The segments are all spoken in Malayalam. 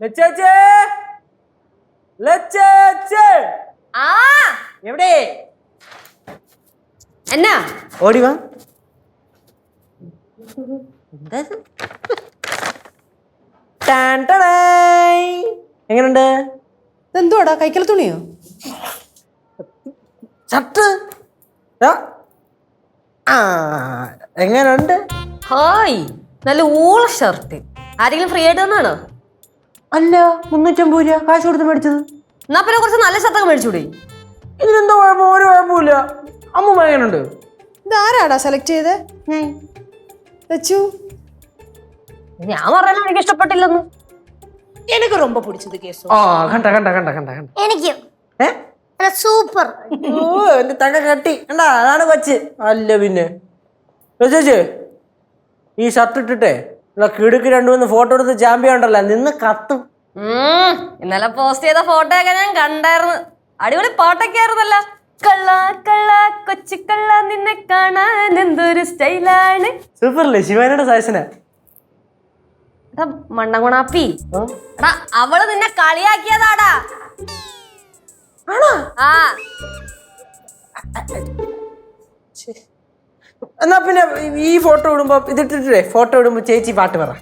ലച്ചേച്ചേ ലച്ചേച്ചേ ആ എവിടെ എന്നാ ഓടി വാ എങ്ങനുണ്ട് ഇതെന്തുവാടാ കൈക്കല തുണിയോ ഷർട്ട് എങ്ങനുണ്ട് ഹായ് നല്ല ഊള ഷർട്ട് ആരെങ്കിലും ഫ്രീ ആയിട്ട് തന്നാണോ അല്ല 350 രൂപ കാശ് കൊടുത്ത് മേടിച്ചത് എന്നാ പിന്നെ കുറച്ച് നല്ല ഷർട്ടൊക്കെ മേടിച്ചൂടെ ഇതിനെന്താ കുഴപ്പം ഒരു കുഴപ്പമില്ല അമ്മൂമ്മ എങ്ങനുണ്ട് ഇതാരാടാ സെലക്ട് ചെയ്തേ ലച്ചു ഞാൻ പറഞ്ഞാലും എനിക്ക് ഇഷ്ടപ്പെട്ടില്ലെന്ന് എനിക്ക് ரொம்ப പിടിച്ചത് കേസു ആ കണ്ട കണ്ട കണ്ട കണ്ട കണ്ട എനിക്ക് ഏ സൂപ്പർ ഓ എന്റെ തങ്ക കട്ടി കണ്ടാ അതാണ് കൊച്ച് അല്ല പിന്നെ ചേച്ചി ഈ ഷർട്ട് ഇട്ടിട്ടേ കിടുക്ക് 2-3 ഫോട്ടോ എടുത്ത് ചാമ്പ്യൻ ഉണ്ടല്ലോ നിന്ന് കത്തും ഇന്നലെ പോസ്റ്റ് ചെയ്ത ഫോട്ടോ ഒക്കെ ഞാൻ കണ്ടായിരുന്നു അടിപൊളി പാട്ടൊക്കെ ആയിരുന്നല്ലോ കള്ള കള്ള കൊച്ചു കള്ള നിന്നെ കാണാൻ എന്തൊരു സ്റ്റൈലാണ് സൂപ്പറല്ലേ ശിവാനിയുടെ സജഷനാ മണ്ണംകുണാപ്പി എടാ അവള് നിന്നെ കളിയാക്കിയതാടാ ആണോ ആ എന്നാ പിന്നെ ഈ ഫോട്ടോ ഇടുമ്പോ ഇതിട്ടിട്ടേ ഫോട്ടോ ഇടുമ്പോ ചേച്ചി പാട്ട് പറ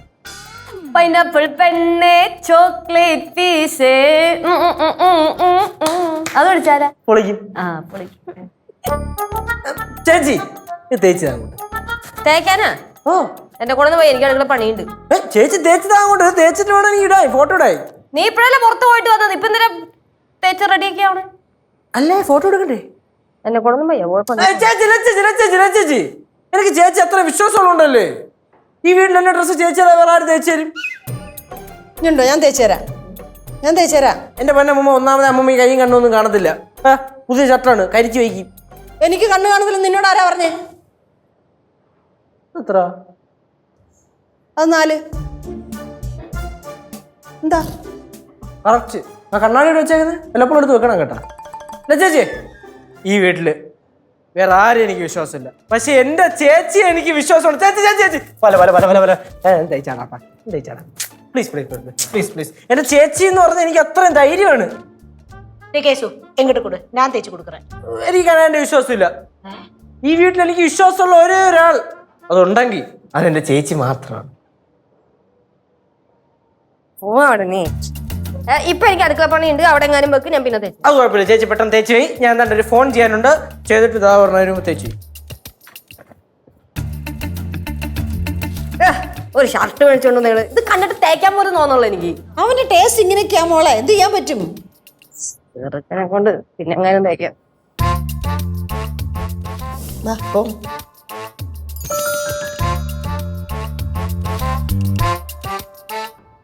പൈനാപ്പിൾ പെണ്ണെ ചോക്ലേറ്റ് പീസ് അത് വിളിച്ചാരാ പൊളിക്കും ആ പൊളിക്കും ചേച്ചി ഇത് തേച്ച് അങ്ങോട്ട് തേക്കാനാ ഓ എന്റെ കൂടെ പോയി എനിക്ക് അടുക്കള പണിയുണ്ട് ചേച്ചി തേച്ചതാ അങ്ങോട്ട് തേച്ചിട്ട് വേണം നീ ഇടായി ഫോട്ടോ ഇടായി നീ ഇപ്പഴല്ലേ പുറത്ത് പോയിട്ട് വന്നത് ഇപ്പൊ എന്തിനാ തേച്ച് റെഡിയൊക്കെ ആവണേ അല്ലേ ഫോട്ടോ എടുക്കണ്ടേ എന്നെ കൂടെ പോയോ ചേച്ചി ചേച്ചി എനിക്ക് ചേച്ചി അത്ര വിശ്വാസമുള്ളണ്ടല്ലേ ഈ വീട്ടിൽ എന്നെ ഡ്രസ്സ് ചേച്ചിയാ വേറെ ആര് തേച്ച് തരും ഉണ്ടോ ഞാൻ തേച്ചുതരാം എന്റെ പൊന്നമ്മ ഒന്നാമത് അമ്മമ്മ ഈ കൈയും കണ്ണൊന്നും കാണത്തില്ല പുതിയ ഷർട്ടാണ് കരിച്ചു വയ്ക്കും എനിക്ക് കണ്ണു കാണുന്നില്ല നിന്നോട് ആരാ പറഞ്ഞേ എത്ര അത് 4 എന്താ കറക്റ്റ് ആ കണ്ണാടി വെച്ചേക്കുന്നത് എല്ലപ്പോഴും എടുത്ത് വെക്കണം കേട്ടാ അല്ല ചേച്ചി ഈ വീട്ടില് വേറെ ആരും എനിക്ക് വിശ്വാസമില്ല പക്ഷെ എന്റെ ചേച്ചി എനിക്ക് വിശ്വാസമുണ്ട് ചേച്ചി ചേച്ചി ചേച്ചി പല പല പല പല പല തേച്ചാടാ തേച്ചാടാ please please please please please എന്റെ ചേച്ചി എന്ന് പറഞ്ഞാൽ എനിക്ക് അത്രയും ധൈര്യമാണ് കേസു എങ്ങോട്ട് കൊടു ഞാൻ തേച്ച് കൊടുക്കറേ എനിക്ക് എന്റെ വിശ്വാസമില്ല ഈ വീട്ടിൽ എനിക്ക് വിശ്വാസമുള്ള ഒരേ ഒരാൾ അതുണ്ടെങ്കിൽ അതെന്റെ ചേച്ചി മാത്രമാണ് നീ ഇപ്പൊ എനിക്ക് അടുക്കള പണിയുണ്ട് അവിടെ എങ്ങാനും വെക്കും ഞാൻ പിന്നെ തേച്ചു അത് കുഴപ്പമില്ല ചേച്ചി പെട്ടെന്ന് തേച്ച് പോയി ഞാൻ എന്താ ഒരു ഫോൺ ചെയ്യാനുണ്ട് ചെയ്തിട്ട് ഇതാ പറഞ്ഞ തേച്ച് ഒരു ഷർട്ട് മേടിച്ചോണ്ട് നിങ്ങൾ ഇത് കണ്ടിട്ട് തേക്കാൻ പോലും തോന്നുള്ളൂ എനിക്ക് അവന്റെ ടേസ്റ്റ് ഇങ്ങനെയൊക്കെയാ മോളെ എന്ത് ചെയ്യാൻ പറ്റും ചെറുക്കനെ കൊണ്ട് പിന്നെ എങ്ങാനും തേക്കാം